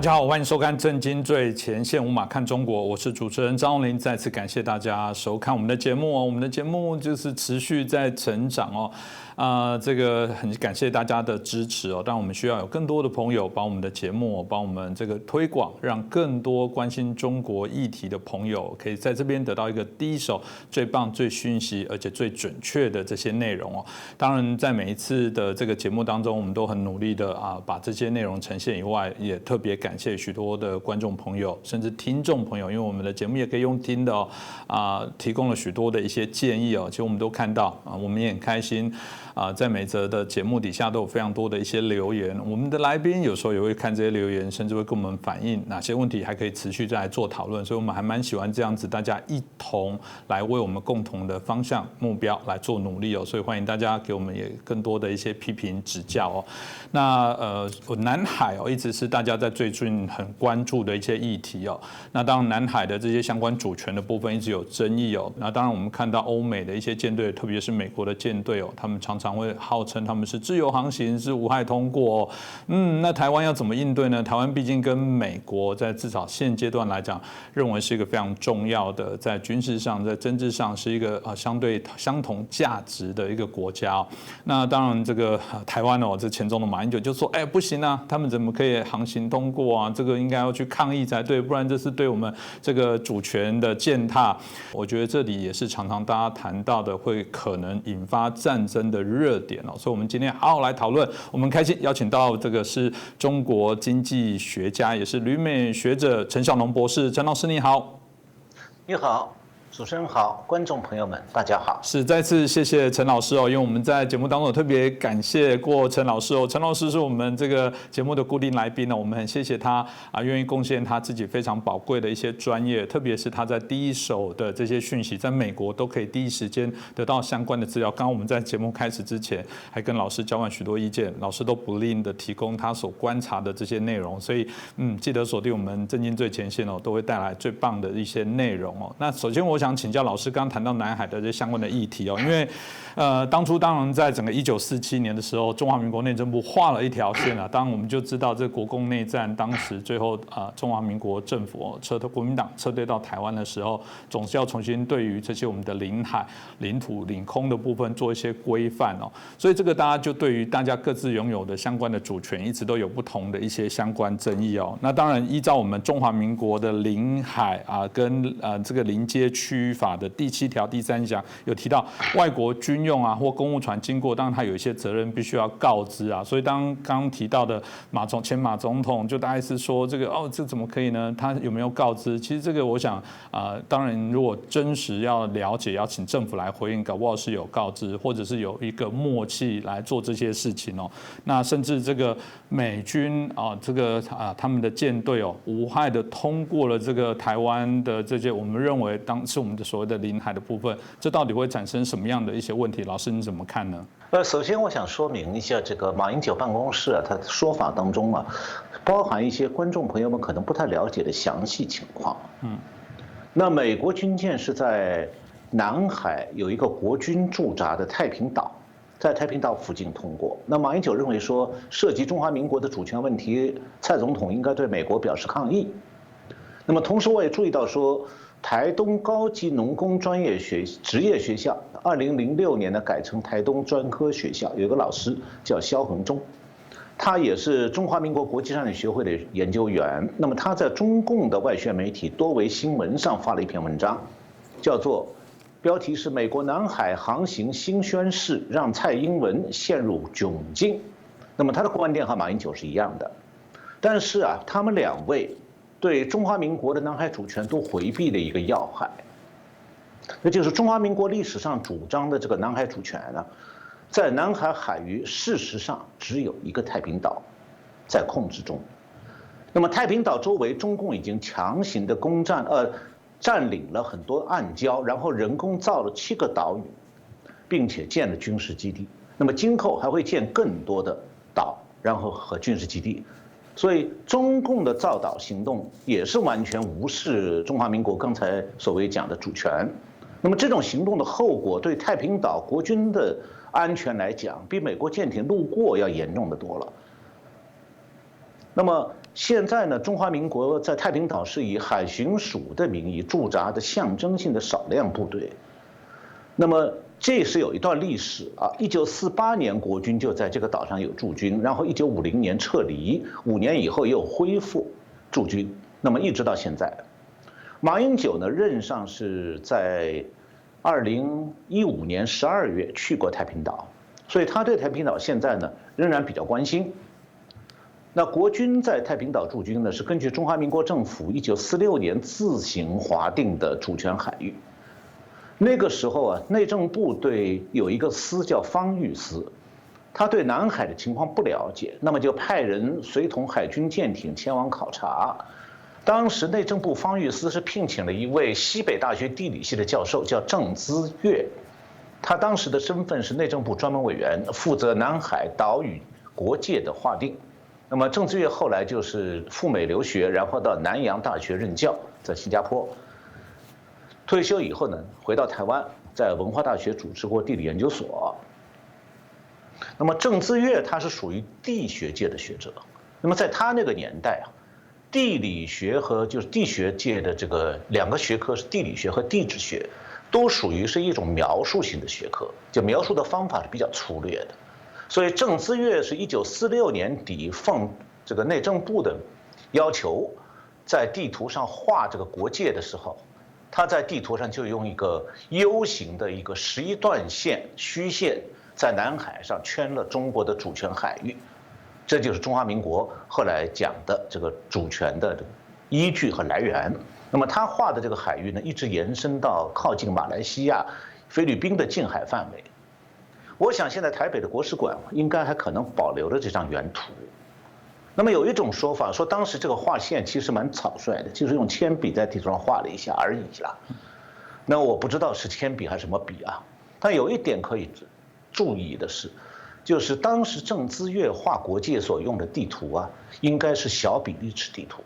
大家好，欢迎收看《震惊最前线》，无马看中国，我是主持人张荣林。再次感谢大家收看我们的节目哦，我们的节目就是持续在成长哦。这个很感谢大家的支持哦，但我们需要有更多的朋友把我们的节目帮我们这个推广，让更多关心中国议题的朋友可以在这边得到一个第一手、最棒、最讯息而且最准确的这些内容哦。当然，在每一次的这个节目当中，我们都很努力的把这些内容呈现以外，也特别感谢许多的观众朋友，甚至听众朋友，因为我们的节目也可以用听的哦，提供了许多的一些建议哦。其实我们都看到我们也很开心。在每则的节目底下都有非常多的一些留言，我们的来宾有时候也会看这些留言，甚至会跟我们反映哪些问题还可以持续再来做讨论，所以我们还蛮喜欢这样子，大家一同来为我们共同的方向目标来做努力哦，所以欢迎大家给我们也更多的一些批评指教哦。那南海哦，一直是大家在最近很关注的一些议题哦。那当然，南海的这些相关主权的部分一直有争议哦。那当然，我们看到欧美的一些舰队，特别是美国的舰队哦，他们常常会号称他们是自由航行，是无害通过哦。那台湾要怎么应对呢？台湾毕竟跟美国在至少现阶段来讲，认为是一个非常重要的，在军事上、在政治上是一个相对相同价值的一个国家哦。那当然，这个台湾哦，这前总统马英九就说：“哎，不行啊，他们怎么可以航行通过啊？这个应该要去抗议才对，不然这是对我们这个主权的践踏。”我觉得这里也是常常大家谈到的，会可能引发战争的热点哦。所以，我们今天好好来讨论。我们开心邀请到这个是中国经济学家，也是旅美学者陈小农博士。陈老师你好。你好。主持人好，观众朋友们，大家好。是再次谢谢陈老师哦，因为我们在节目当中有特别感谢过陈老师哦。陈老师是我们这个节目的固定来宾哦，我们很谢谢他愿意贡献他自己非常宝贵的一些专业，特别是他在第一手的这些讯息，在美国都可以第一时间得到相关的资料。刚刚我们在节目开始之前，还跟老师交换许多意见，老师都不吝的提供他所观察的这些内容，所以记得锁定我们震惊最前线哦，都会带来最棒的一些内容哦。那首先我想请教老师，刚刚谈到南海的这相关的议题哦，因为当然在整个1947年的时候，中华民国内政部画了一条线啊，当然我们就知道这国共内战，当时最后中华民国政府国民党撤退到台湾的时候，总是要重新对于这些我们的领海、领土、领空的部分做一些规范哦，所以这个大家就对于大家各自拥有的相关的主权，一直都有不同的一些相关争议哦。那当然依照我们中华民国的领海跟这个临街区域法的第7条第3项有提到，外国军用或公务船经过，当然它有一些责任必须要告知啊。所以刚刚提到的前马总统就大概是说这个这怎么可以呢？他有没有告知？其实这个我想当然如果真实要了解，要请政府来回应，搞不好是有告知，或者是有一个默契来做这些事情哦。那甚至这个美军他们的舰队无害的通过了这个台湾的这些我们认为是我们的所谓的领海的部分，这到底会产生什么样的一些问题？老师你怎么看呢？首先我想说明一下，这个马英九办公室他的说法当中包含一些观众朋友们可能不太了解的详细情况。那美国军舰是在南海有一个国军驻扎的太平岛，在太平岛附近通过。那马英九认为说，涉及中华民国的主权问题，蔡总统应该对美国表示抗议。那么同时我也注意到说，台东高级农工职业学校，2006年呢改成台东专科学校，有一个老师叫萧恒忠，他也是中华民国国际战略学会的研究员。那么他在中共的外宣媒体多维新闻上发了一篇文章，标题是“美国南海航行新宣示，让蔡英文陷入窘境”。那么他的观点和马英九是一样的，但是他们两位对中华民国的南海主权都回避了一个要害，那就是中华民国历史上主张的这个南海主权在南海海域事实上只有一个太平岛在控制中。那么太平岛周围，中共已经强行的占领了很多暗礁，然后人工造了7个岛屿，并且建了军事基地。那么今后还会建更多的岛，然后和军事基地。所以中共的造岛行动也是完全无视中华民国刚才所谓讲的主权。那么这种行动的后果对太平岛国军的安全来讲，比美国舰艇路过要严重的多了。那么现在呢，中华民国在太平岛是以海巡署的名义驻扎的象征性的少量部队。那么这是有一段历史啊，1948年国军就在这个岛上有驻军，然后1950年撤离，5年以后又恢复驻军，那么一直到现在。马英九呢任上是在2015年12月去过太平岛，所以他对太平岛现在呢仍然比较关心。那国军在太平岛驻军呢，是根据中华民国政府1946年自行划定的主权海域。那个时候啊，内政部对有一个司叫方玉司，他对南海的情况不了解，那么就派人随同海军舰艇前往考察。当时内政部方玉司是聘请了一位西北大学地理系的教授，叫郑资岳，他当时的身份是内政部专门委员，负责南海岛屿国界的划定。那么郑资岳后来就是赴美留学，然后到南洋大学任教，在新加坡。退休以后呢，回到台湾，在文化大学主持过地理研究所。那么郑资岳他是属于地学界的学者，那么在他那个年代啊，地理学和就是地学界的这个两个学科是地理学和地质学，都属于是一种描述性的学科，就描述的方法是比较粗略的。所以郑资岳是1946年底奉这个内政部的要求，在地图上画这个国界的时候，他在地图上就用一个 U 型的一个11段线虚线，在南海上圈了中国的主权海域，这就是中华民国后来讲的这个主权的依据和来源。那么他画的这个海域呢，一直延伸到靠近马来西亚、菲律宾的近海范围。我想现在台北的国史馆应该还可能保留了这张原图。那么有一种说法说，当时这个画线其实蛮草率的，就是用铅笔在地图上画了一下而已啦。那我不知道是铅笔还是什么笔啊。但有一点可以注意的是，就是当时郑资岳画国界所用的地图啊，应该是小比例尺地图，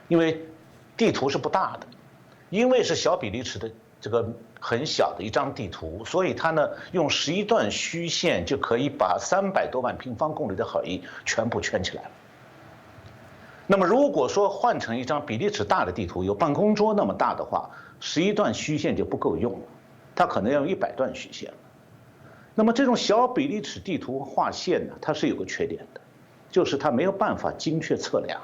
因为地图是不大的，因为是小比例尺的这个很小的一张地图，所以它呢用11段虚线就可以把300多万平方公里的海域全部圈起来了。那么如果说换成一张比例尺大的地图，有办公桌那么大的话，11段虚线就不够用了，它可能要用100段虚线了。那么这种小比例尺地图画线呢，它是有个缺点的，就是它没有办法精确测量。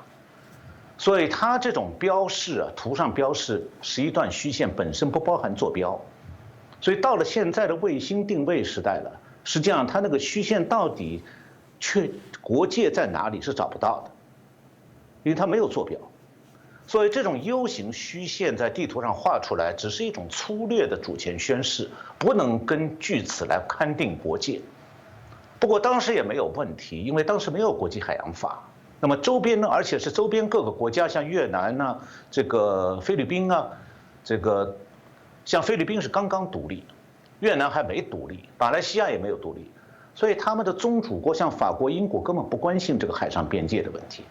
所以它这种标示啊，图上标示11段虚线本身不包含坐标，所以到了现在的卫星定位时代了，实际上它那个虚线到底国界在哪里是找不到的，因为它没有坐标。所以这种 U 型虚线在地图上画出来，只是一种粗略的主权宣示，不能根据此来勘定国界。不过当时也没有问题，因为当时没有国际海洋法。那么周边呢，而且是周边各个国家，像越南啊，这个菲律宾啊，这个像菲律宾是刚刚独立，越南还没独立，马来西亚也没有独立，所以他们的宗主国像法国、英国根本不关心这个海上边界的问题。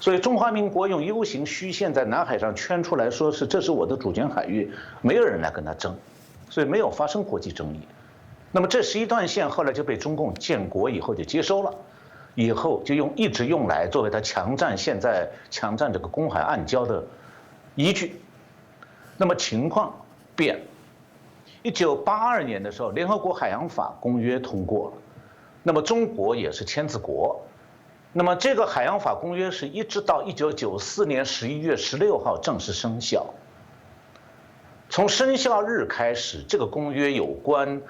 所以中华民国用 U 型虚线在南海上圈出来，说是这是我的主权海域，没有人来跟他争，所以没有发生国际争议。那么这11段线后来就被中共建国以后就接收了。以后就一直用来作为他现在强占这个公海暗礁的依据。那么情况变，1982年的时候，联合国海洋法公约通过了，那么中国也是签字国。那么这个海洋法公约是一直到1994年11月16号正式生效。从生效日开始，这个公约有关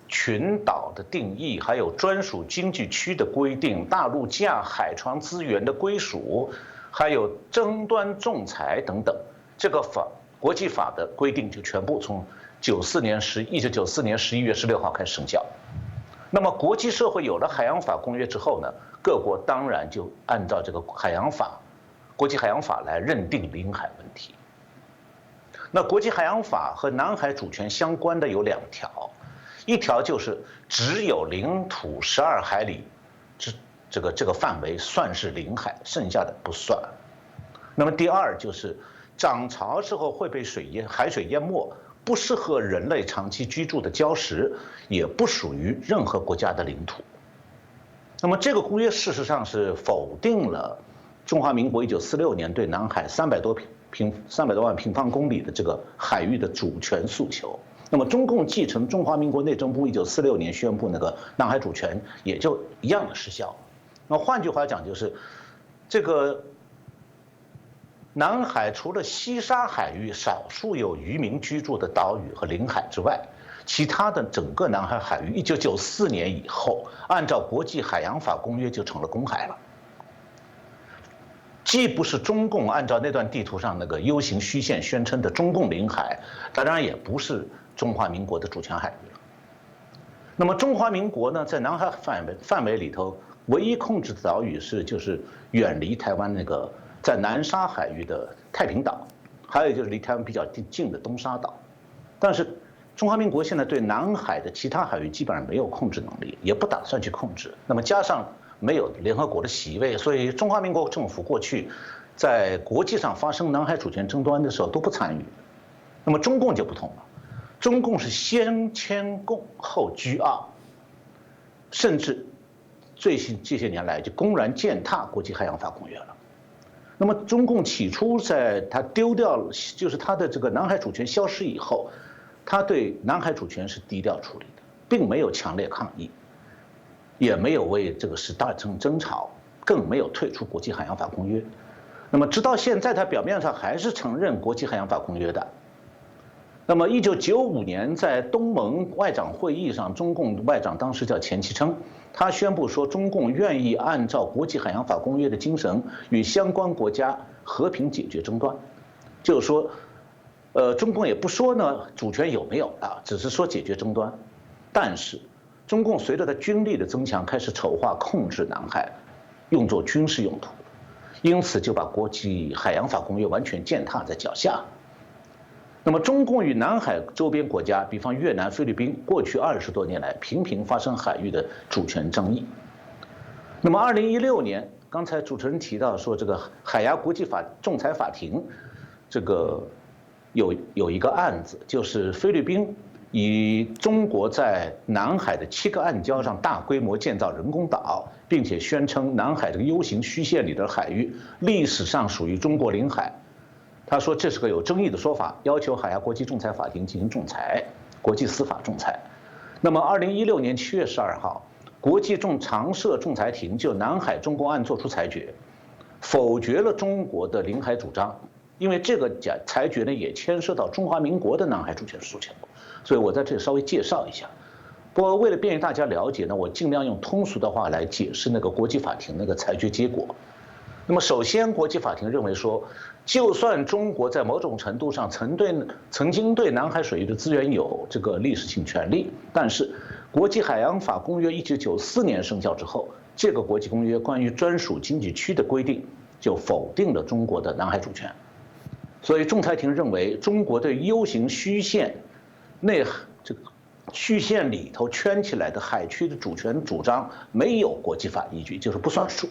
群岛的定义，还有专属经济区的规定，大陆架海床资源的归属，还有争端仲裁等等，这个国际法的规定就全部从1994年11月16号开始生效。那么国际社会有了海洋法公约之后呢，各国当然就按照这个国际海洋法来认定领海问题。那国际海洋法和南海主权相关的有2条。一条就是只有领土12海里这个范围算是领海，剩下的不算。那么第二就是涨潮时候会被海水淹没，不适合人类长期居住的礁石，也不属于任何国家的领土。那么这个公约事实上是否定了中华民国1946年对南海300多万平方公里的这个海域的主权诉求。那么中共继承中华民国内政部1946年宣布那个南海主权，也就一样的失效。那换句话讲，就是这个南海除了西沙海域少数有渔民居住的岛屿和领海之外，其他的整个南海海域，1994年以后，按照国际海洋法公约就成了公海了。既不是中共按照那段地图上那个 U 型虚线宣称的中共领海，当然也不是中华民国的主权海域了。那么中华民国呢，在南海范围里头，唯一控制的岛屿就是远离台湾那个在南沙海域的太平岛，还有就是离台湾比较近的东沙岛。但是中华民国现在对南海的其他海域基本上没有控制能力，也不打算去控制。那么加上没有联合国的席位，所以中华民国政府过去在国际上发生南海主权争端的时候都不参与。那么中共就不同了，中共是先签共后居二，甚至这些年来就公然践踏国际海洋法公约了。那么中共起初在他丢掉了，就是他的这个南海主权消失以后，他对南海主权是低调处理的，并没有强烈抗议，也没有为这个事大声争吵，更没有退出国际海洋法公约。那么直到现在，他表面上还是承认国际海洋法公约的。那么1995年在东盟外长会议上，中共外长当时叫钱其琛，他宣布说中共愿意按照国际海洋法公约的精神，与相关国家和平解决争端。就是说，中共也不说呢主权有没有啊，只是说解决争端。但是中共随着它军力的增强，开始筹划控制南海，用作军事用途，因此就把国际海洋法公约完全践踏在脚下。那么中共与南海周边国家，比方越南、菲律宾，过去20多年来频频发生海域的主权争议。那么2016年，刚才主持人提到说，这个海牙国际仲裁法庭，这个有一个案子，就是菲律宾以中国在南海的7个暗礁上大规模建造人工岛，并且宣称南海这个 U 型虚线里的海域历史上属于中国领海。他说这是个有争议的说法，要求海牙国际仲裁法庭进行仲裁，国际司法仲裁。那么2016年7月12号，国际常设仲裁庭就南海中共案作出裁决，否决了中国的领海主张。因为这个裁决呢也牵涉到中华民国的南海主权诉求，所以我在这里稍微介绍一下。不过为了便于大家了解呢，我尽量用通俗的话来解释那个国际法庭那个裁决结果。那么首先，国际法庭认为说，就算中国在某种程度上曾经对南海水域的资源有这个历史性权利，但是国际海洋法公约1994年生效之后，这个国际公约关于专属经济区的规定就否定了中国的南海主权。所以仲裁庭认为，中国对 U 型虚线这个虚线里头圈起来的海区的主权主张没有国际法依据，就是不算数。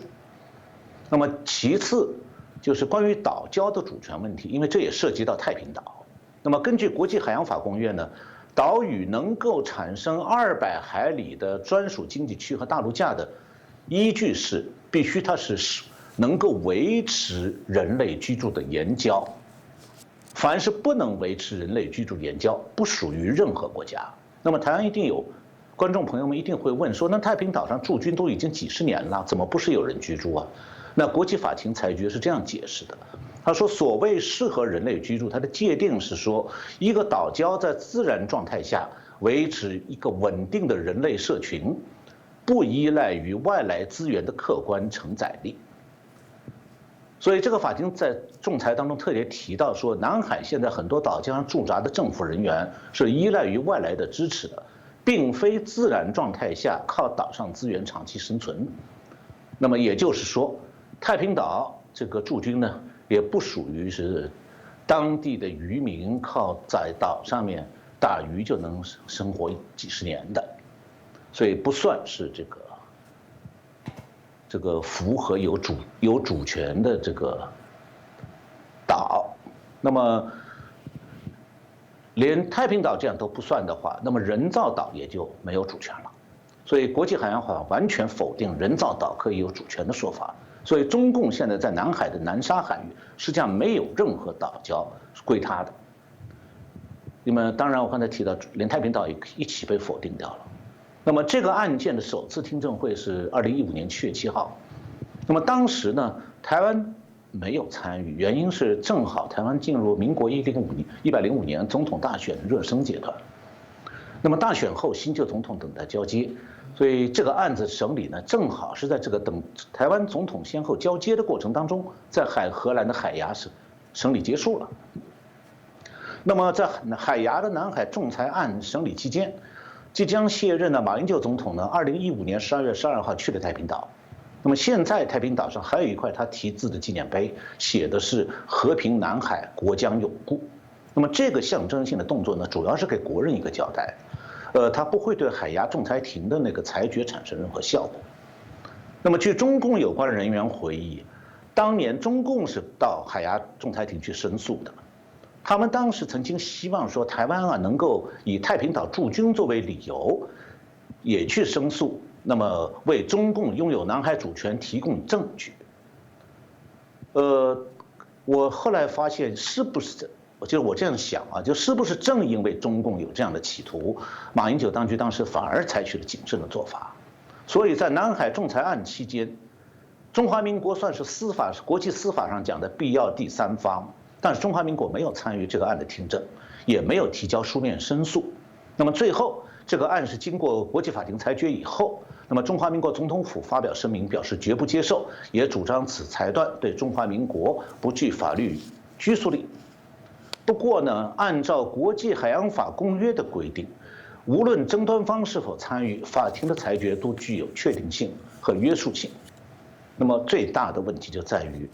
那么其次就是关于岛礁的主权问题，因为这也涉及到太平岛。那么根据国际海洋法公约呢，岛屿能够产生200海里的专属经济区和大陆架的依据是，必须它是能够维持人类居住的岩礁。凡是不能维持人类居住的岩礁，不属于任何国家。那么台湾一定有观众朋友们一定会问说，那太平岛上驻军都已经几十年了，怎么不是有人居住啊？那国际法庭裁决是这样解释的，他说，所谓适合人类居住，它的界定是说，一个岛礁在自然状态下维持一个稳定的人类社群，不依赖于外来资源的客观承载力。所以这个法庭在仲裁当中特别提到说，南海现在很多岛礁上驻扎的政府人员是依赖于外来的支持的，并非自然状态下靠岛上资源长期生存。那么也就是说，太平岛这个驻军呢，也不属于是当地的渔民靠在岛上面打鱼就能生活几十年的，所以不算是这个符合有主权的这个岛。那么连太平岛这样都不算的话，那么人造岛也就没有主权了。所以国际海洋法完全否定人造岛可以有主权的说法。所以中共现在在南海的南沙海域实际上没有任何岛礁归他的。那么当然我刚才提到，连太平岛也一起被否定掉了。那么这个案件的首次听证会是2015年7月7号，那么当时呢，台湾没有参与，原因是正好台湾进入民国105年总统大选的热身阶段。那么大选后，新旧总统等待交接，所以这个案子审理呢，正好是在这个等台湾总统先后交接的过程当中，在荷兰的海牙审理结束了。那么在海牙的南海仲裁案审理期间，即将卸任的马英九总统呢，2015年12月12号去了太平岛。那么现在太平岛上还有一块他题字的纪念碑，写的是“和平南海，国将永固”。那么这个象征性的动作呢，主要是给国人一个交代。它不会对海牙仲裁庭的那个裁决产生任何效果。那么据中共有关人员回忆，当年中共是到海牙仲裁庭去申诉的。他们当时曾经希望说，台湾能够以太平岛驻军作为理由，也去申诉，那么为中共拥有南海主权提供证据。我后来发现是不是？就是我这样想啊，就是不是正因为中共有这样的企图，马英九当局当时反而采取了谨慎的做法，所以在南海仲裁案期间，中华民国算是国际司法上讲的必要第三方，但是中华民国没有参与这个案的听证，也没有提交书面申诉。那么最后这个案是经过国际法庭裁决以后，那么中华民国总统府发表声明表示绝不接受，也主张此裁断对中华民国不具法律拘束力。不过呢，按照国际海洋法公约的规定，无论争端方是否参与，法庭的裁决都具有确定性和约束性。那么最大的问题就在于，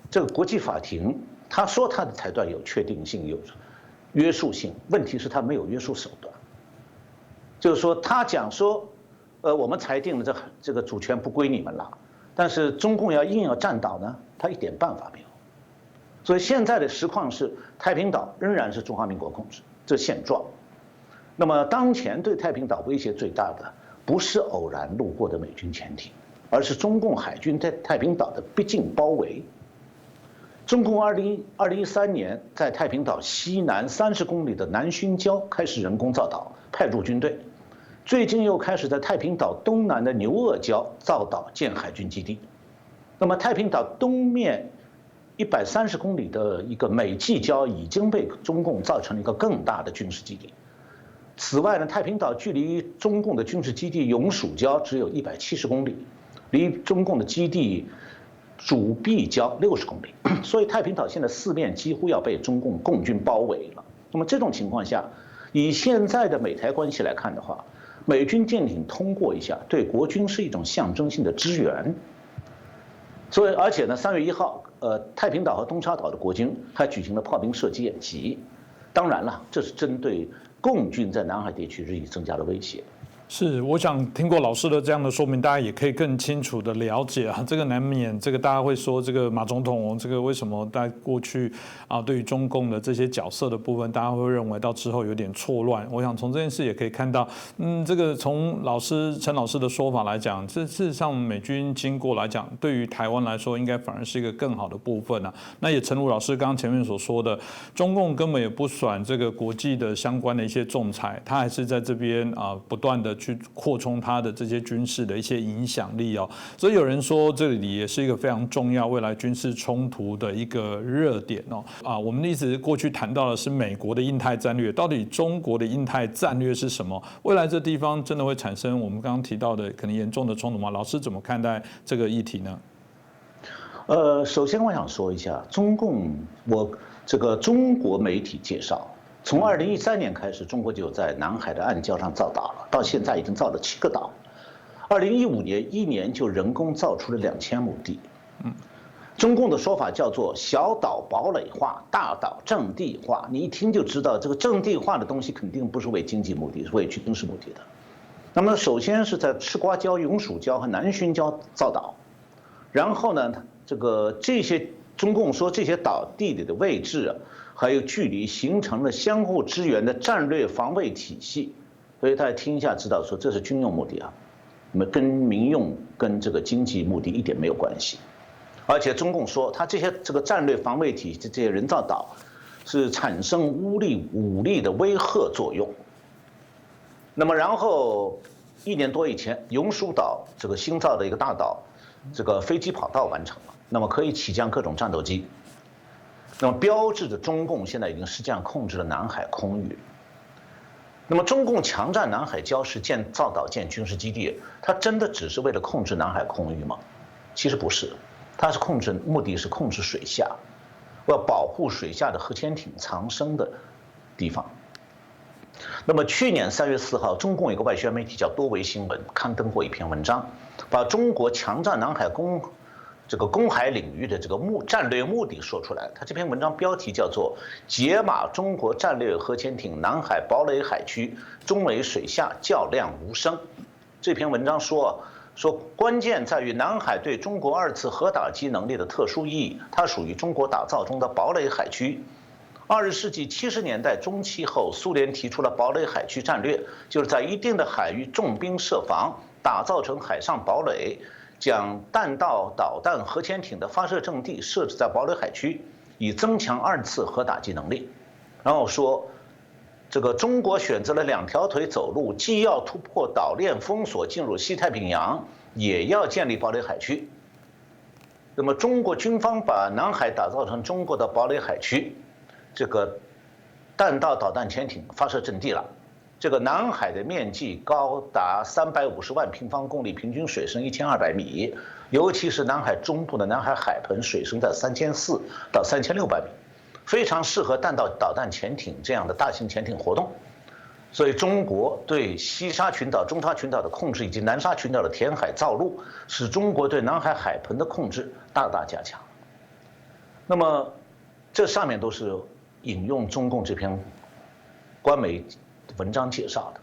这个国际法庭他说他的裁断有确定性、有约束性，问题是他没有约束手段。就是说，他讲说，我们裁定了这个主权不归你们了，但是中共硬要占岛呢，他一点办法没有。所以现在的实况是，太平岛仍然是中华民国控制，这现状。那么当前对太平岛威胁最大的，不是偶然路过的美军潜艇，而是中共海军在太平岛的逼近包围。中共2013年在太平岛西南30公里的南薰礁开始人工造岛，派驻军队。最近又开始在太平岛东南的牛轭礁造岛建海军基地。那么太平岛东面130公里的一个美济礁已经被中共造成了一个更大的军事基地。此外呢，太平岛距离中共的军事基地永暑礁只有170公里，离中共的基地主碧礁60公里，所以太平岛现在四面几乎要被中共共军包围了。那么这种情况下，以现在的美台关系来看的话，美军舰艇通过一下，对国军是一种象征性的支援。所以，而且呢，3月1号，太平岛和东沙岛的国军还举行了炮兵射击演习。当然了，这是针对共军在南海地区日益增加的威胁。是，我想听过老师的这样的说明，大家也可以更清楚的了解啊。这个难免，这个大家会说，这个马总统，这个为什么在过去啊，对于中共的这些角色的部分，大家会认为到之后有点错乱。我想从这件事也可以看到，这个从陈老师的说法来讲，这事实上美军经过来讲，对于台湾来说，应该反而是一个更好的部分啊。那也诚如老师刚刚前面所说的，中共根本也不甩这个国际的相关的一些仲裁，他还是在这边啊不断的去扩充它的这些军事的一些影响力哦，所以有人说这里也是一个非常重要未来军事冲突的一个热点哦啊，我们一直过去谈到的是美国的印太战略，到底中国的印太战略是什么？未来这地方真的会产生我们刚刚提到的可能严重的冲突吗？老师怎么看待这个议题呢？首先我想说一下中国媒体介绍。从2013年开始，中国就在南海的暗礁上造岛了，到现在已经造了7个岛。2015年1年就人工造出了2000亩地。中共的说法叫做小岛堡垒化，大岛阵地化。你一听就知道，这个阵地化的东西肯定不是为经济目的，是为军事目的的。那么首先是在赤瓜礁、永暑礁和南薰礁造岛，然后呢，这些中共说这些岛地理的位置还有距离形成了相互支援的战略防卫体系，所以大家听一下知道说这是军用目的啊，那么跟民用跟这个经济目的一点没有关系。而且中共说，它这个战略防卫体系这些人造岛，是产生武力的威吓作用。那么然后1年多以前，永暑岛这个新造的一个大岛，这个飞机跑道完成了，那么可以起降各种战斗机，那么标志着中共现在已经实际上控制了南海空域。那么中共强占南海礁石造岛建军事基地，它真的只是为了控制南海空域吗？其实不是，它是目的是控制水下，要保护水下的核潜艇藏身的地方。那么去年3月4号，中共有个外宣媒体叫多维新闻刊登过一篇文章，把中国强占南海公海领域的这个战略目的说出来。他这篇文章标题叫做《解码中国战略核潜艇南海堡垒海区，中美水下较量无声》。这篇文章说关键在于南海对中国2次核打击能力的特殊意义，它属于中国打造中的堡垒海区。20世纪70年代中期后，苏联提出了堡垒海区战略，就是在一定的海域重兵设防，打造成海上堡垒，将弹道导弹核潜艇的发射阵地设置在堡垒海区，以增强2次核打击能力。然后说，这个中国选择了2条腿走路，既要突破岛链封锁进入西太平洋，也要建立堡垒海区。那么中国军方把南海打造成中国的堡垒海区，这个弹道导弹潜艇发射阵地了。这个南海的面积高达350万平方公里，平均水深1200米，尤其是南海中部的南海海盆水深在3400到3600米，非常适合弹道导弹潜艇这样的大型潜艇活动。所以中国对西沙群岛、中沙群岛的控制，以及南沙群岛的填海造陆，使中国对南海海盆的控制大大加强。那么这上面都是引用中共这篇官媒文章介绍的。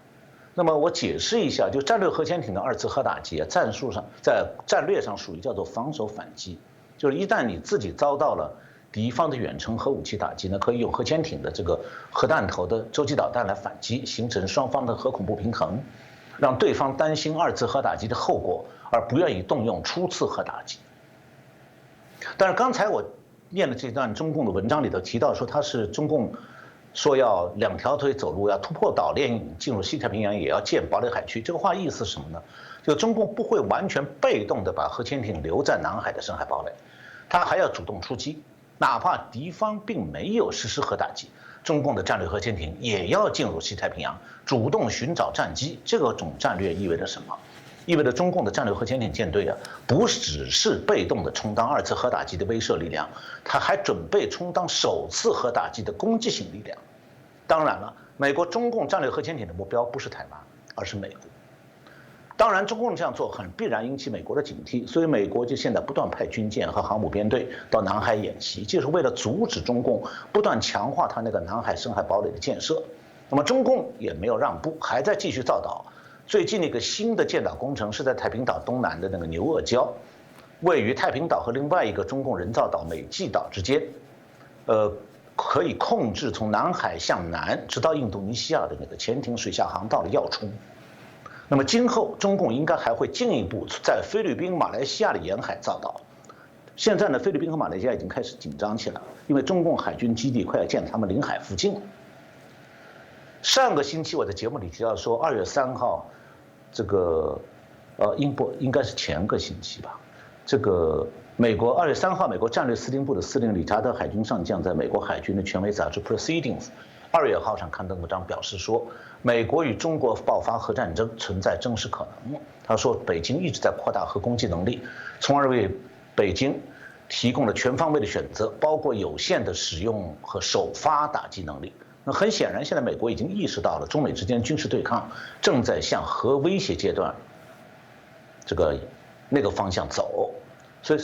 那么我解释一下，就战略核潜艇的2次核打击，战术上在战略上属于叫做防守反击，就是一旦你自己遭到了敌方的远程核武器打击呢，可以用核潜艇的这个核弹头的洲际导弹来反击，形成双方的核恐怖平衡，让对方担心2次核打击的后果，而不愿意动用初次核打击。但是刚才我念的这段中共的文章里头提到说，它是中共说要2条腿走路，要突破岛链进入西太平洋，也要建堡垒海区。这个话意思是什么呢？就中共不会完全被动的把核潜艇留在南海的深海堡垒，它还要主动出击，哪怕敌方并没有实施核打击，中共的战略核潜艇也要进入西太平洋，主动寻找战机。这种战略意味着什么？意味着中共的战略核潜艇舰队不只是被动的充当2次核打击的威慑力量，它还准备充当首次核打击的攻击性力量。当然了，美国中共战略核潜艇的目标不是台湾，而是美国。当然，中共这样做很必然引起美国的警惕，所以美国就现在不断派军舰和航母编队到南海演习，就是为了阻止中共不断强化它那个南海深海堡垒的建设。那么中共也没有让步，还在继续造岛。最近那个新的建岛工程是在太平岛东南的那个牛轭礁，位于太平岛和另外一个中共人造岛美济岛之间，可以控制从南海向南直到印度尼西亚的那个潜艇水下航道的要冲。那么今后中共应该还会进一步在菲律宾、马来西亚的沿海造岛。现在呢，菲律宾和马来西亚已经开始紧张起来了，因为中共海军基地快要建他们领海附近了。上个星期我在节目里提到说，2月3号。这个应该是前个星期吧。这个美国2月3号，美国战略司令部的司令理查德海军上将在美国海军的权威杂志《Proceedings》2月号上刊登文章，表示说，美国与中国爆发核战争存在真实可能。他说，北京一直在扩大核攻击能力，从而为北京提供了全方位的选择，包括有限的使用和首发打击能力。那很显然，现在美国已经意识到了中美之间军事对抗正在向核威胁阶段那个方向走。所以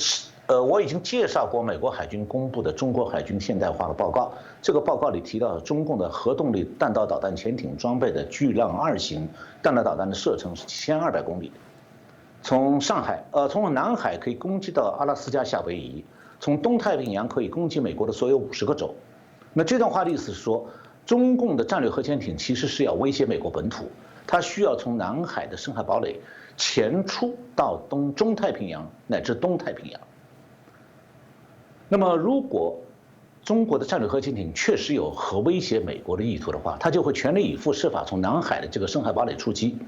我已经介绍过美国海军公布的中国海军现代化的报告，这个报告里提到中共的核动力弹道导弹潜艇装备的巨浪2型弹道导弹的射程是7200公里，从南海可以攻击到阿拉斯加、夏威夷，从东太平洋可以攻击美国的所有50个州。那这段话的意思是说，中共的战略核潜艇其实是要威胁美国本土，它需要从南海的深海堡垒前出到中太平洋乃至东太平洋。那么如果中国的战略核潜艇确实有核威胁美国的意图的话，它就会全力以赴设法从南海的这个深海堡垒出击。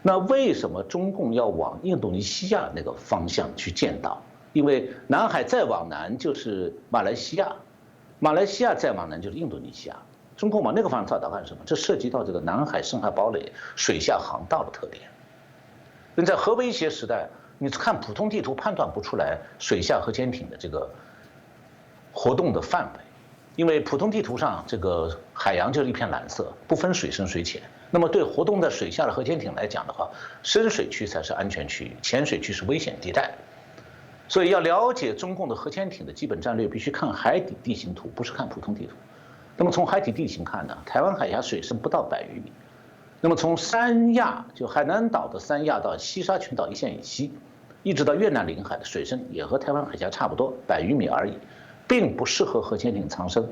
那为什么中共要往印度尼西亚那个方向去建岛？因为南海再往南就是马来西亚，马来西亚再往南就是印度尼西亚。中共往那个方向造岛干什么？这涉及到这个南海深海堡垒水下航道的特点。那在核威胁时代，你看普通地图判断不出来水下核潜艇的这个活动的范围，因为普通地图上这个海洋就是一片蓝色，不分水深水浅。那么对活动在水下的核潜艇来讲的话，深水区才是安全区域，浅水区是危险地带。所以要了解中共的核潜艇的基本战略，必须看海底地形图，不是看普通地图。那么从海底地形看呢，台湾海峡水深不到100余米。那么从三亚，就海南岛的三亚到西沙群岛一线以西，一直到越南领海的水深也和台湾海峡差不多，100余米而已，并不适合核潜艇藏身。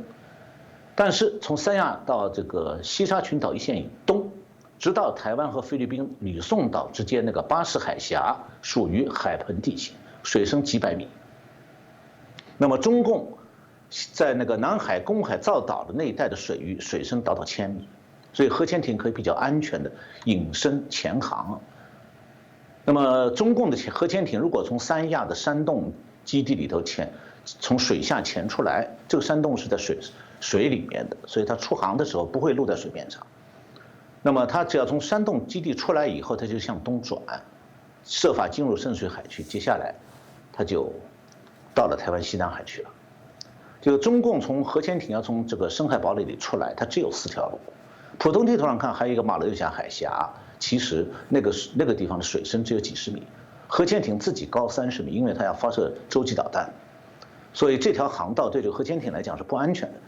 但是从三亚到这个西沙群岛一线以东，直到台湾和菲律宾吕宋岛之间那个巴士海峡，属于海盆地形，水深几百米。那么中共在那个南海、公海造岛的那一带的水域，水深达到1000米，所以核潜艇可以比较安全的隐身潜航。那么中共的核潜艇如果从三亚的山洞基地里头从水下潜出来，这个山洞是在水里面的，所以它出航的时候不会露在水面上。那么它只要从山洞基地出来以后，它就向东转，设法进入深水海区，接下来它就到了台湾西南海区了。就中共从核潜艇要从这个深海堡垒里出来，它只有4条路。普通地图上看还有一个马六甲海峡，其实那个地方的水深只有几十米，核潜艇自己高30米，因为它要发射洲际导弹，所以这条航道对这个核潜艇来讲是不安全的。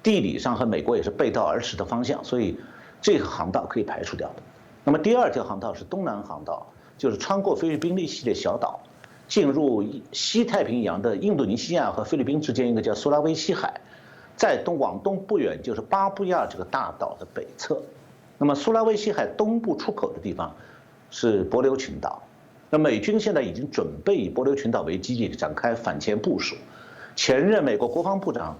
地理上和美国也是背道而驰的方向，所以这个航道可以排除掉的。那么第2条航道是东南航道，就是穿过菲律宾一系列小岛，进入西太平洋的印度尼西亚和菲律宾之间一个叫苏拉威西海，再往东不远就是巴布亚这个大岛的北侧。那么苏拉威西海东部出口的地方是帛琉群岛，那美军现在已经准备以帛琉群岛为基地展开反潜部署。前任美国国防部长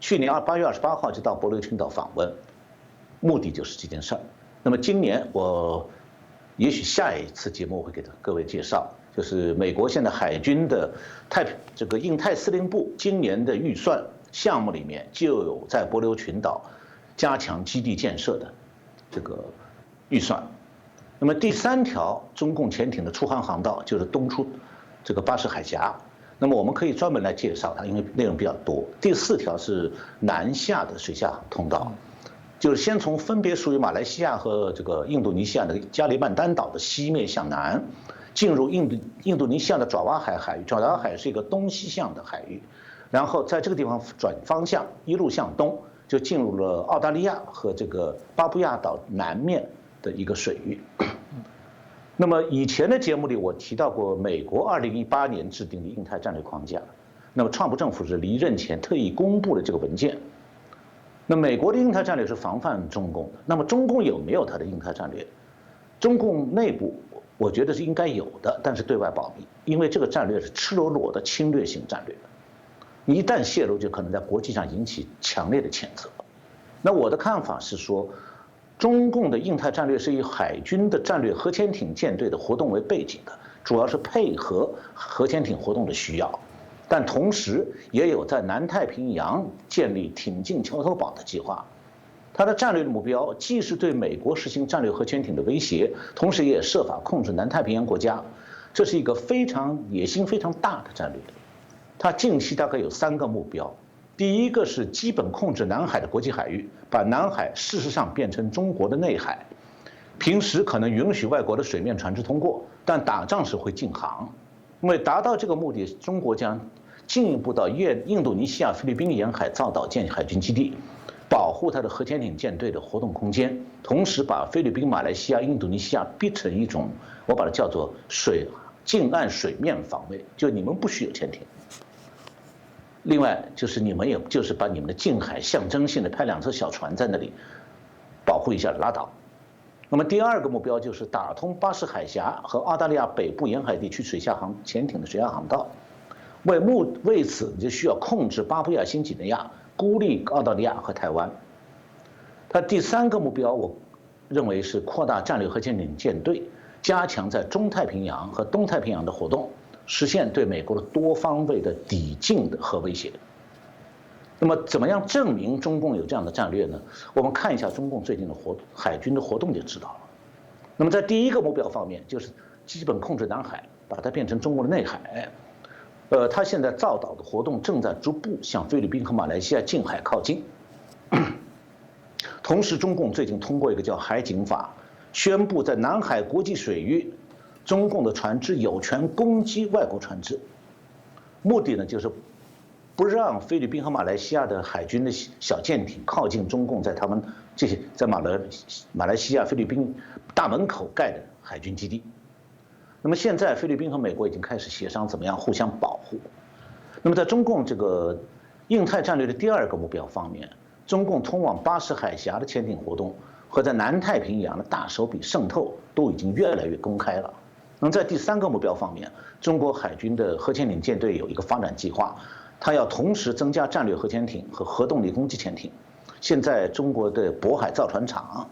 去年8月28号就到帛琉群岛访问，目的就是这件事儿。那么今年我也许下一次节目我会给各位介绍，就是美国现在海军的这个印太司令部今年的预算项目里面就有在帛琉群岛加强基地建设的这个预算。那么第3条中共潜艇的出航航道就是东出这个巴士海峡，那么我们可以专门来介绍它，因为内容比较多。第4条是南下的水下通道，就是先从分别属于马来西亚和这个印度尼西亚的加里曼丹岛的西面向南，进入印度尼西亚的爪哇海域。爪哇海是一个东西向的海域，然后在这个地方转方向，一路向东，就进入了澳大利亚和这个巴布亚岛南面的一个水域。那么以前的节目里我提到过，美国2018年制定的印太战略框架，那么川普政府是离任前特意公布了这个文件。那美国的印太战略是防范中共的，那么中共有没有它的印太战略？中共内部我觉得是应该有的，但是对外保密，因为这个战略是赤裸裸的侵略性战略，你一旦泄露，就可能在国际上引起强烈的谴责。那我的看法是说，中共的印太战略是以海军的战略核潜艇舰队的活动为背景的，主要是配合核潜艇活动的需要，但同时也有在南太平洋建立挺进桥头堡的计划。它的战略的目标既是对美国实行战略核潜艇的威胁，同时也设法控制南太平洋国家，这是一个野心非常大的战略。它近期大概有3个目标。第一个是基本控制南海的国际海域，把南海事实上变成中国的内海，平时可能允许外国的水面船只通过，但打仗时会禁航。因为达到这个目的，中国将进一步到印度尼西亚、菲律宾沿海造岛建海军基地，保护它的核潜艇舰队的活动空间，同时把菲律宾、马来西亚、印度尼西亚逼成一种，我把它叫做近岸水面防卫，就你们不许有潜艇。另外就是你们也就是把你们的近海象征性的派2艘小船在那里保护一下拉倒。那么第2个目标就是打通巴士海峡和澳大利亚北部沿海地区潜艇的水下航道，为此，你就需要控制巴布亚新几内亚、孤立澳大利亚和台湾。它第3个目标，我认为是扩大战略核潜艇舰队，加强在中太平洋和东太平洋的活动，实现对美国的多方位的抵近的核威胁。那么，怎么样证明中共有这样的战略呢？我们看一下中共最近的海军的活动就知道了。那么，在第1个目标方面，就是基本控制南海，把它变成中国的内海。它现在造岛的活动正在逐步向菲律宾和马来西亚近海靠近。同时，中共最近通过一个叫《海警法》，宣布在南海国际水域，中共的船只有权攻击外国船只，目的呢就是不让菲律宾和马来西亚的海军的小舰艇靠近中共在他们这些在马来西亚、菲律宾大门口盖的海军基地。那么现在菲律宾和美国已经开始协商怎么样互相保护。那么在中共这个印太战略的第2个目标方面，中共通往巴士海峡的潜艇活动和在南太平洋的大手笔渗透都已经越来越公开了。那么在第3个目标方面，中国海军的核潜艇舰队有一个发展计划，它要同时增加战略核潜艇和核动力攻击潜艇。现在中国的渤海造船厂，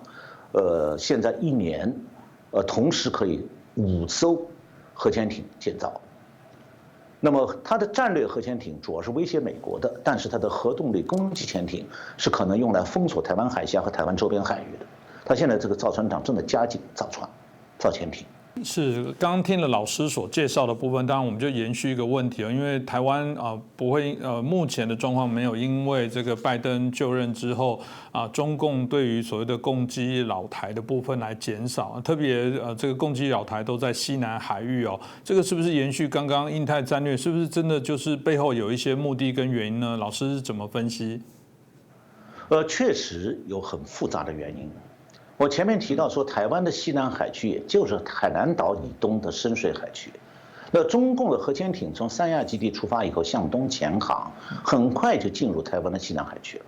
现在1年，同时可以5艘核潜艇建造。那么它的战略核潜艇主要是威胁美国的，但是它的核动力攻击潜艇是可能用来封锁台湾海峡和台湾周边海域的。它现在这个造船厂正在加紧造潜艇。是，刚刚听了老师所介绍的部分，当然我们就延续一个问题，因为台湾不会目前的状况没有因为这个拜登就任之后中共对于所谓的攻击老台的部分来减少，特别这个攻击老台都在西南海域这个是不是延续刚刚印太战略？是不是真的就是背后有一些目的跟原因呢？老师是怎么分析？确实有很复杂的原因。我前面提到说，台湾的西南海区也就是海南岛以东的深水海区。那中共的核潜艇从三亚基地出发以后向东潜航，很快就进入台湾的西南海区了。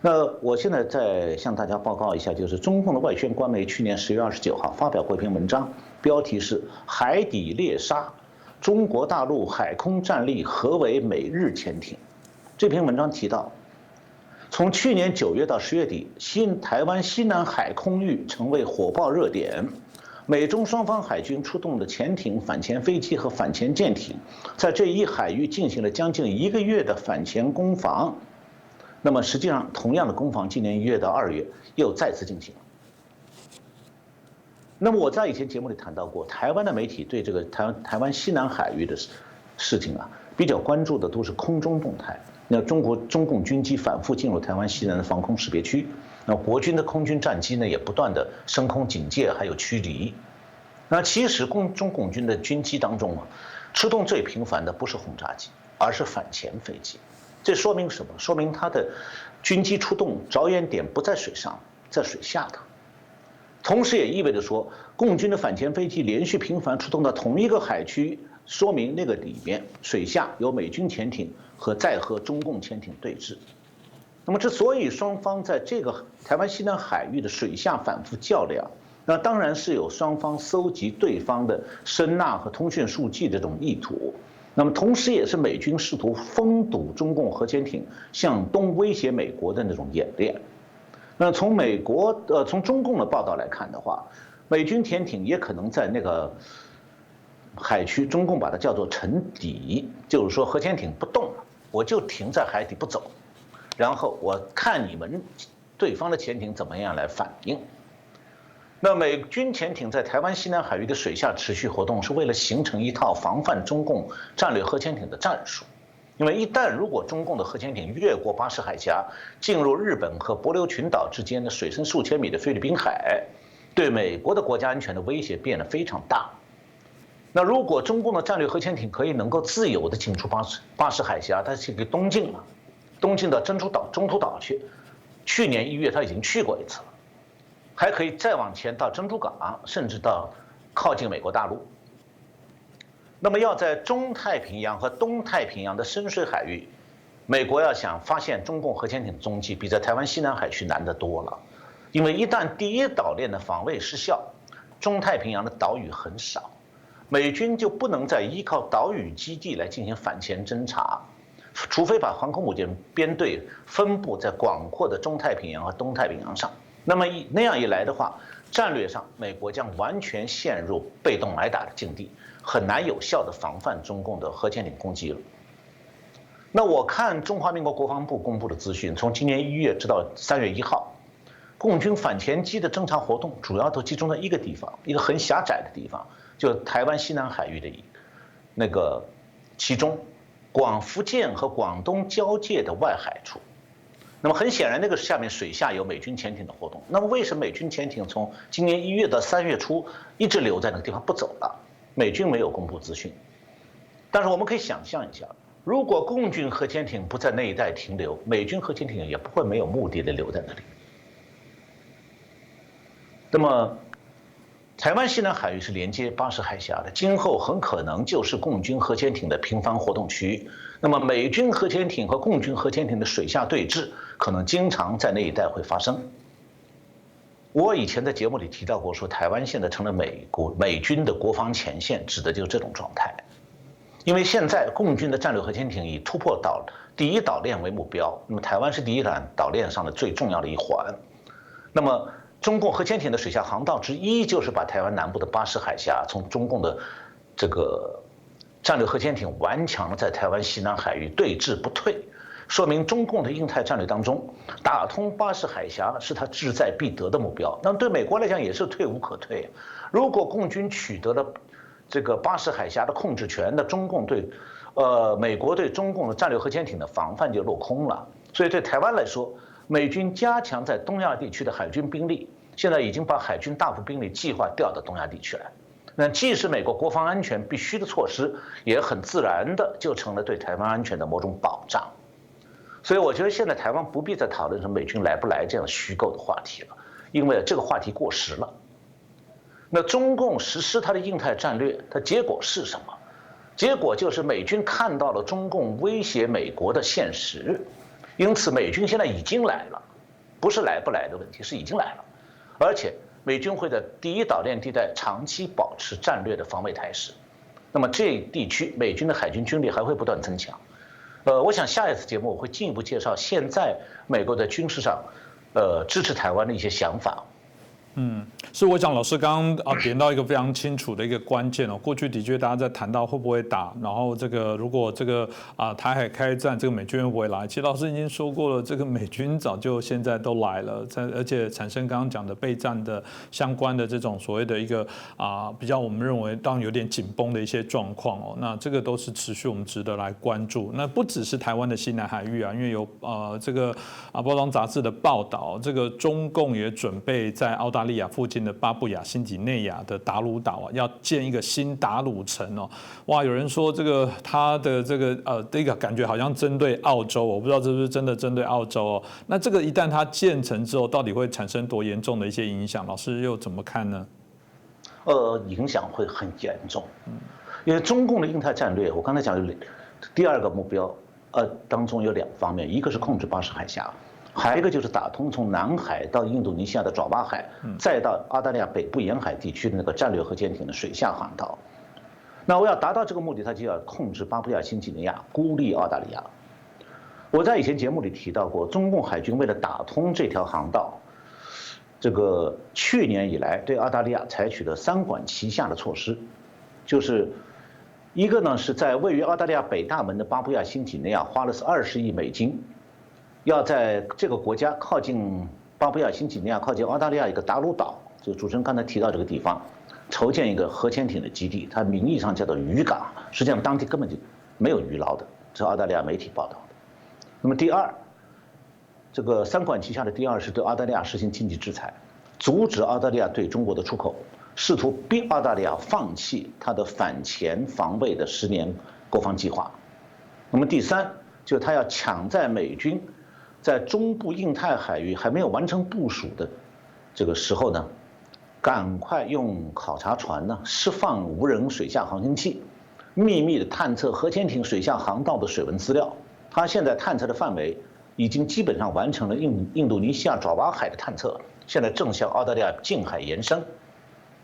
那我现在再向大家报告一下，就是中共的外宣官媒去年10月29号发表过一篇文章，标题是《海底猎杀：中国大陆海空战力何为美日潜艇》。这篇文章提到，从去年9月到10月底，台湾西南海空域成为火爆热点。美中双方海军出动的潜艇、反潜飞机和反潜舰艇，在这一海域进行了将近1个月的反潜攻防。那么实际上，同样的攻防，今年1月到2月又再次进行了。那么我在以前节目里谈到过，台湾的媒体对这个台湾西南海域的事情比较关注的都是空中动态。那中共军机反复进入台湾西南的防空识别区，那国军的空军战机呢也不断的升空警戒，还有驱离。那其实中共军的军机当中出动最频繁的不是轰炸机，而是反潜飞机。这说明什么？说明它的军机出动着眼点不在水上，在水下的。同时也意味着说，共军的反潜飞机连续频繁出动到同一个海区，说明那个里面水下有美军潜艇在和中共潜艇对峙。那么之所以双方在这个台湾西南海域的水下反复较量，那当然是有双方搜集对方的声呐和通讯数据这种意图。那么同时也是美军试图封堵中共核潜艇向东威胁美国的那种演练。那从从中共的报道来看的话，美军潜艇也可能在那个海区，中共把它叫做沉底，就是说核潜艇不动了，我就停在海底不走，然后我看你们对方的潜艇怎么样来反应。那美军潜艇在台湾西南海域的水下持续活动，是为了形成一套防范中共战略核潜艇的战术。因为如果中共的核潜艇越过巴士海峡，进入日本和帛琉群岛之间的水深数千米的菲律宾海，对美国的国家安全的威胁变得非常大。那如果中共的战略核潜艇能够自由地进出巴士海峡，它去给东进了，东进到中途岛去。去年1月他已经去过一次了，还可以再往前到珍珠港，甚至到靠近美国大陆。那么要在中太平洋和东太平洋的深水海域，美国要想发现中共核潜艇踪迹，比在台湾西南海区难得多了。因为一旦第一岛链的防卫失效，中太平洋的岛屿很少，美军就不能再依靠岛屿基地来进行反潜侦察，除非把航空母舰编队分布在广阔的中太平洋和东太平洋上。那么那样一来的话，战略上美国将完全陷入被动挨打的境地，很难有效地防范中共的核潜艇攻击了。那我看中华民国国防部公布的资讯，从今年1月直到3月1号，共军反潜机的侦察活动主要都集中在一个地方，一个很狭窄的地方，就台湾西南海域的那个其中福建和广东交界的外海处。那么很显然，那个下面水下有美军潜艇的活动。那么为什么美军潜艇从今年1月到3月初一直留在那个地方不走了？美军没有公布资讯，但是我们可以想象一下，如果共军核潜艇不在那一带停留，美军核潜艇也不会没有目的地留在那里。那么台湾西南海域是连接巴士海峡的，今后很可能就是共军核潜艇的频繁活动区域。那么美军核潜艇和共军核潜艇的水下对峙，可能经常在那一带会发生。我以前在节目里提到过，说台湾现在成了美军的国防前线，指的就是这种状态。因为现在共军的战略核潜艇以突破第一岛链为目标，那么台湾是第一岛链上的最重要的一环。那么中共核潜艇的水下航道之一，就是把台湾南部的巴士海峡从中共的这个战略核潜艇顽强地在台湾西南海域对峙不退，说明中共的印太战略当中，打通巴士海峡是他志在必得的目标。那么对美国来讲也是退无可退。如果共军取得了这个巴士海峡的控制权，那美国对中共的战略核潜艇的防范就落空了。所以对台湾来说，美军加强在东亚地区的海军兵力，现在已经把海军大部兵力计划调到东亚地区来。那既是美国国防安全必须的措施，也很自然的就成了对台湾安全的某种保障。所以我觉得现在台湾不必再讨论说美军来不来这样虚构的话题了，因为这个话题过时了。那中共实施它的印太战略，它结果是什么？结果就是美军看到了中共威胁美国的现实，因此美军现在已经来了，不是来不来的问题，是已经来了，而且美军会在第一岛链地带长期保持战略的防卫态势。那么这地区美军的海军军力还会不断增强。我想下一次节目我会进一步介绍现在美国在军事上，支持台湾的一些想法。是我想老师刚刚点到一个非常清楚的一个关键哦。过去的确大家在谈到会不会打，然后这个如果这个台海开战，这个美军会不会来？其实老师已经说过了，这个美军早就现在都来了，而且产生刚刚讲的备战的相关的这种所谓的一个比较我们认为当然有点紧绷的一些状况哦。那这个都是持续我们值得来关注。那不只是台湾的西南海域因为有这个包装杂志的报道，这个中共也准备在澳大利亚附近的巴布亚新几内亚的达鲁岛要建一个新达鲁城哦。哇，有人说这个他的这个感觉好像针对澳洲，我不知道是不是真的针对澳洲哦。那这个一旦它建成之后，到底会产生多严重的一些影响？老师又怎么看呢？影响会很严重，因为中共的印太战略，我刚才讲的第二个目标，当中有2方面，一个是控制巴士海峡。还有一个就是打通从南海到印度尼西亚的爪哇海，再到澳大利亚北部沿海地区的那个战略核潜艇的水下航道。那我要达到这个目的，它就要控制巴布亚新几内亚，孤立澳大利亚。我在以前节目里提到过，中共海军为了打通这条航道，这个去年以来对澳大利亚采取了3管齐下的措施，就是一个呢是在位于澳大利亚北大门的巴布亚新几内亚花了20亿美金。要在这个国家靠近巴布亚新几内亚、靠近澳大利亚一个达鲁岛，就主持人刚才提到这个地方，筹建一个核潜艇的基地，它名义上叫做渔港，实际上当地根本就没有渔捞的，这是澳大利亚媒体报道的。那么第二，这个3管齐下的第二是对澳大利亚实行经济制裁，阻止澳大利亚对中国的出口，试图逼澳大利亚放弃它的反潜防卫的10年国防计划。那么第三，就是它要抢在美军在中部印太海域还没有完成部署的这个时候呢，赶快用考察船呢释放无人水下航行器，秘密的探测核潜艇水下航道的水文资料。它现在探测的范围已经基本上完成了印度尼西亚爪哇海的探测，现在正向澳大利亚近海延伸。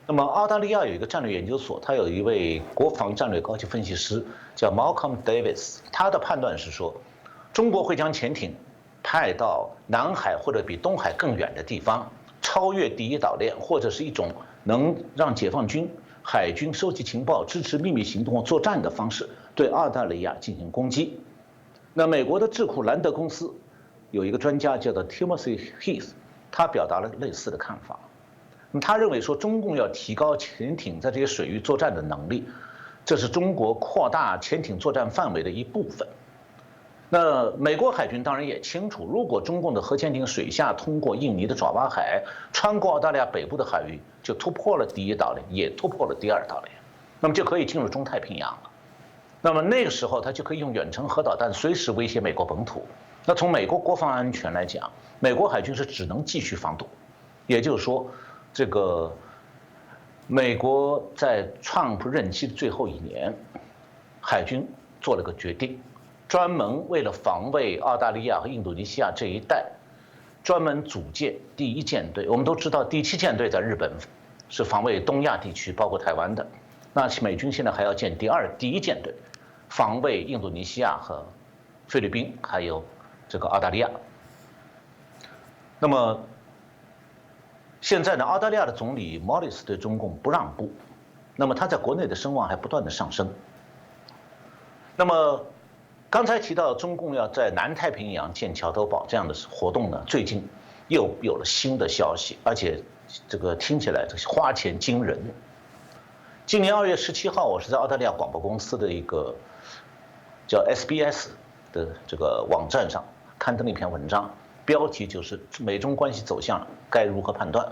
那么澳大利亚有一个战略研究所，它有一位国防战略高级分析师叫 Malcolm Davis， 他的判断是说，中国会将潜艇派到南海或者比东海更远的地方，超越第一岛链，或者是一种能让解放军海军收集情报、支持秘密行动或作战的方式，对澳大利亚进行攻击。那美国的智库兰德公司有一个专家叫做 Timothy Heath， 他表达了类似的看法。那么他认为说，中共要提高潜艇在这些水域作战的能力，这是中国扩大潜艇作战范围的一部分。那美国海军当然也清楚，如果中共的核潜艇水下通过印尼的爪哇海，穿过澳大利亚北部的海域，就突破了第一岛链，也突破了第二岛链，那么就可以进入中太平洋了。那么那个时候，它就可以用远程核导弹随时威胁美国本土。那从美国国防安全来讲，美国海军是只能继续防堵，也就是说，这个美国在川普任期的最后一年，海军做了个决定，专门为了防卫澳大利亚和印度尼西亚这一带，专门组建第一舰队。我们都知道，第7舰队在日本是防卫东亚地区，包括台湾的。那美军现在还要建第一舰队，防卫印度尼西亚和菲律宾，还有这个澳大利亚。那么现在呢，澳大利亚的总理莫里斯对中共不让步，那么他在国内的声望还不断的上升。那么刚才提到中共要在南太平洋建桥头堡这样的活动呢，最近又有了新的消息，而且这个听起来这花钱惊人。今年2月17号，我是在澳大利亚广播公司的一个叫 SBS 的这个网站上刊登了一篇文章，标题就是美中关系走向该如何判断。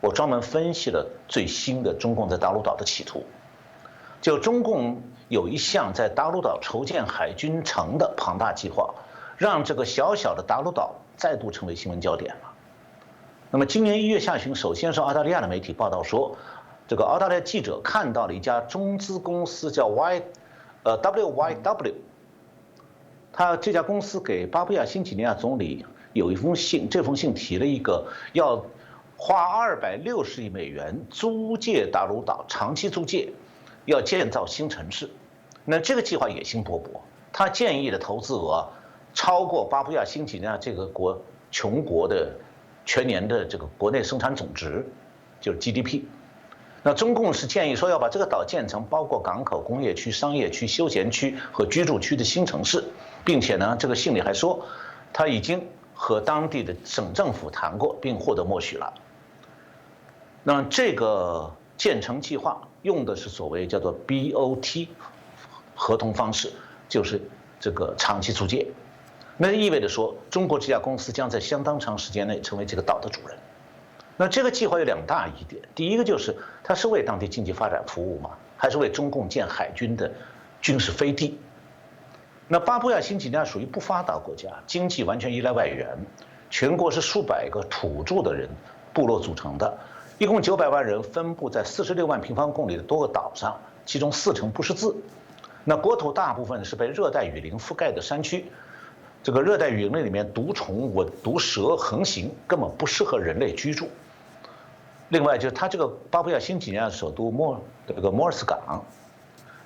我专门分析了最新的中共在大陆岛的企图。就中共有一项在大陆岛筹建海军城的庞大计划，让这个小小的大陆岛再度成为新闻焦点了。那么今年1月下旬，首先是澳大利亚的媒体报道说，这个澳大利亚记者看到了一家中资公司叫 WYW， 他这家公司给巴布亚新几内亚总理有一封信，这封信提了一个要花260亿美元租借大陆岛，长期租借，要建造新城市。那这个计划野心勃勃，他建议的投资额超过巴布亚新几内亚这个穷国的全年的这个国内生产总值，就是 GDP。那中共是建议说要把这个岛建成包括港口、工业区、商业区、休闲区和居住区的新城市，并且呢，这个信里还说，他已经和当地的省政府谈过，并获得默许了。那这个建成计划用的是所谓叫做 BOT 合同方式，就是这个长期租借。那意味着说，中国这家公司将在相当长时间内成为这个岛的主人。那这个计划有2大疑点，第一个就是它是为当地经济发展服务吗？还是为中共建海军的军事飞地？那巴布亚新几内亚属于不发达国家，经济完全依赖外援，全国是数百个土著的人部落组成的，一共900万人分布在46万平方公里的多个岛上，其中40%不识字。那国土大部分是被热带雨林覆盖的山区，这个热带雨林里面毒虫、毒蛇横行，根本不适合人类居住。另外就是它这个巴布亚新几内亚首都莫尔斯港，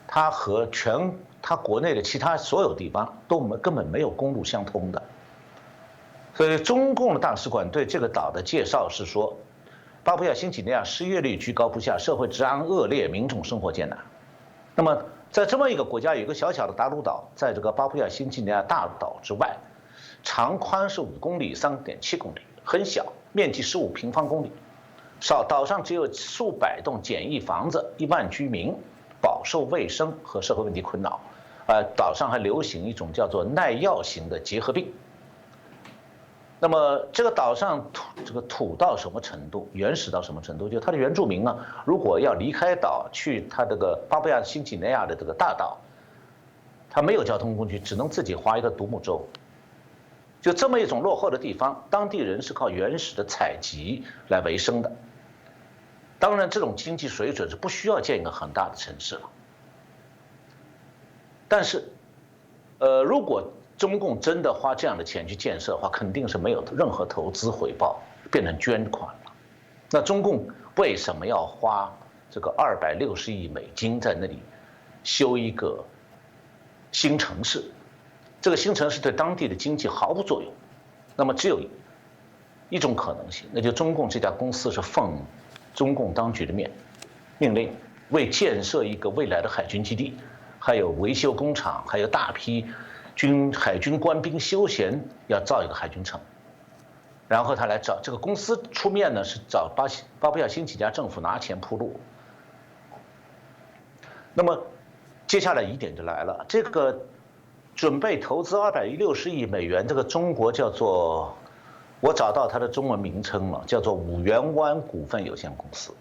它和它国内的其他所有地方根本没有公路相通的。所以中共的大使馆对这个岛的介绍是说，巴布亚新几内亚失业率居高不下，社会治安恶劣，民众生活艰难。那么在这么一个国家，有一个小小的大陆岛，在这个巴布亚新几内亚大岛之外，长宽是5公里、3.7公里，很小，面积15平方公里。岛上只有数百栋简易房子，1万居民，饱受卫生和社会问题困扰。岛上还流行一种叫做耐药型的结核病。那么这个岛上土到什么程度，原始到什么程度？就它的原住民呢，如果要离开岛去它这个巴布亚新几内亚的这个大岛，它没有交通工具，只能自己划一个独木舟。就这么一种落后的地方，当地人是靠原始的采集来为生的。当然，这种经济水准是不需要建一个很大的城市了。但是，如果中共真的花这样的钱去建设的话，肯定是没有任何投资回报，变成捐款了。那中共为什么要花这个260亿美金在那里修一个新城市，这个新城市对当地的经济毫无作用。那么只有一种可能性，那就中共这家公司是奉中共当局的命令，为建设一个未来的海军基地，还有维修工厂，还有大批海军官兵休闲，要造一个海军城。然后他来找这个公司出面呢，是找巴布亚新几内亚政府拿钱铺路。那么接下来疑点就来了，这个准备投资260亿美元，这个中国叫做，我找到它的中文名称了，叫做五缘湾股份有限公司。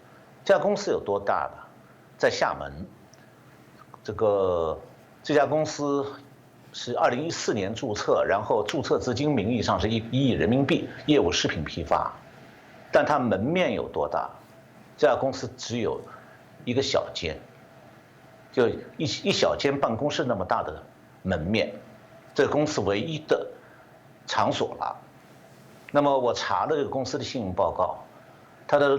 这家公司有多大呢？在厦门。这家公司是2014年注册，然后注册资金名义上是1亿人民币，业务食品批发。但它门面有多大？这家公司只有一个小间，就一小间办公室那么大的门面，这个公司唯一的场所了。那么我查了这个公司的信用报告，它的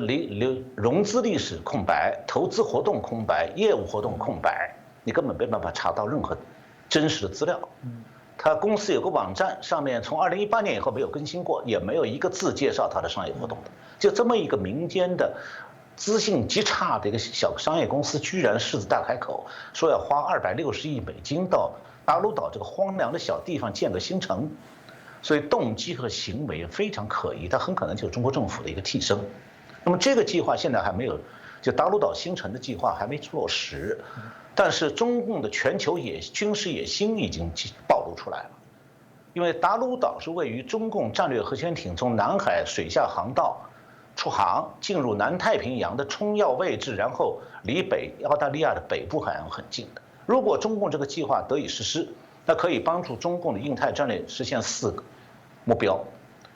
融资历史空白，投资活动空白，业务活动空白，你根本没办法查到任何真实的资料。它公司有个网站，上面从2018年以后没有更新过，也没有一个字介绍它的商业活动的。就这么一个民间的资信极差的一个小商业公司，居然狮子大开口说要花260亿美金到达鲁岛这个荒凉的小地方建个新城，所以动机和行为非常可疑，它很可能就是中国政府的一个替身。那么这个计划现在还没有，就达鲁岛新城的计划还没落实，但是中共的全球军事野心已经暴露出来了。因为达鲁岛是位于中共战略核潜艇从南海水下航道出航进入南太平洋的冲要位置，然后离澳大利亚的北部海岸很近的。如果中共这个计划得以实施，那可以帮助中共的印太战略实现4个目标。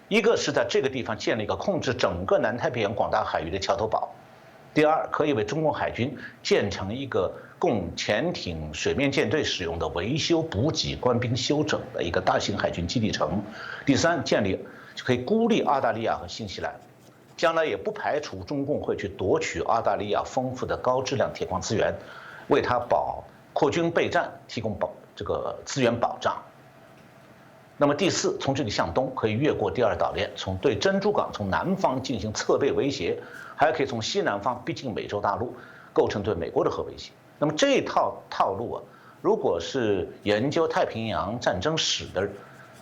一个是在这个地方建立一个控制整个南太平洋广大海域的桥头堡；第二，可以为中共海军建成一个供潜艇、水面舰队使用的维修、补给、官兵休整的一个大型海军基地城；第三，建立就可以孤立澳大利亚和新西兰，将来也不排除中共会去夺取澳大利亚丰富的高质量铁矿资源，为它扩军备战提供这个资源保障。那么第四，从这里向东可以越过第2岛链，对珍珠港从南方进行侧背威胁，还可以从西南方逼近美洲大陆，构成对美国的核威胁。那么这套路啊，如果是研究太平洋战争史的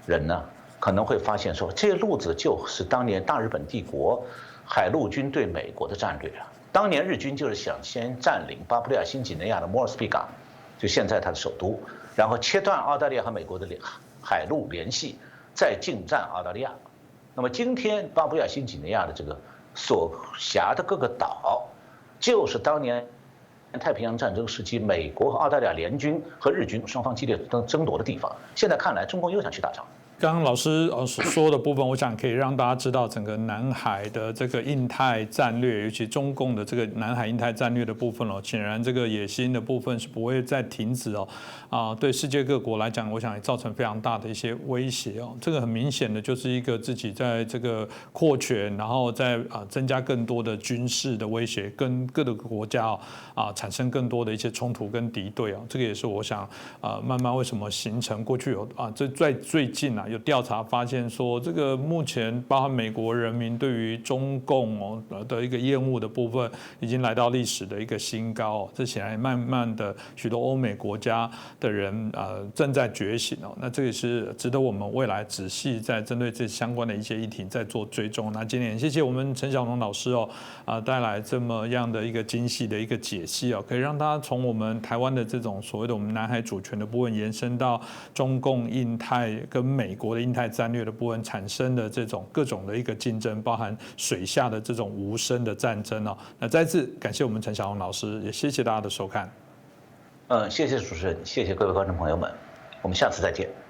人呢，可能会发现说，这路子就是当年大日本帝国海陆军对美国的战略啊。当年日军就是想先占领巴布亚新几内亚的莫尔斯比港，就现在它的首都，然后切断澳大利亚和美国的海陆联系，再进占澳大利亚。那么今天巴布亚新几内亚的这个所辖的各个岛，就是当年太平洋战争时期美国和澳大利亚联军和日军双方激烈争夺的地方。现在看来，中共又想去打仗。刚刚老师所说的部分，我想可以让大家知道整个南海的这个印太战略，尤其中共的这个南海印太战略的部分显然这个野心的部分是不会再停止对世界各国来讲，我想也造成非常大的一些威胁这个很明显的就是一个自己在这个扩权，然后再增加更多的军事的威胁，跟各个国家产生更多的一些冲突跟敌对这个也是我想慢慢为什么形成过去有这在最近有调查发现说，这个目前包含美国人民对于中共的一个厌恶的部分，已经来到历史的一个新高这显然慢慢的许多欧美国家的人正在觉醒那这也是值得我们未来仔细在针对这相关的一些议题在做追踪。那今天谢谢我们陈晓农老师带来这么样的一个精细的一个解析可以让大家从我们台湾的这种所谓的我们南海主权的部分延伸到中共印太跟美国的印太战略的部分产生的这种各种的一个竞争，包含水下的这种无声的战争那再次感谢我们陈晓农老师，也谢谢大家的收看。谢谢主持人，谢谢各位观众朋友们，我们下次再见。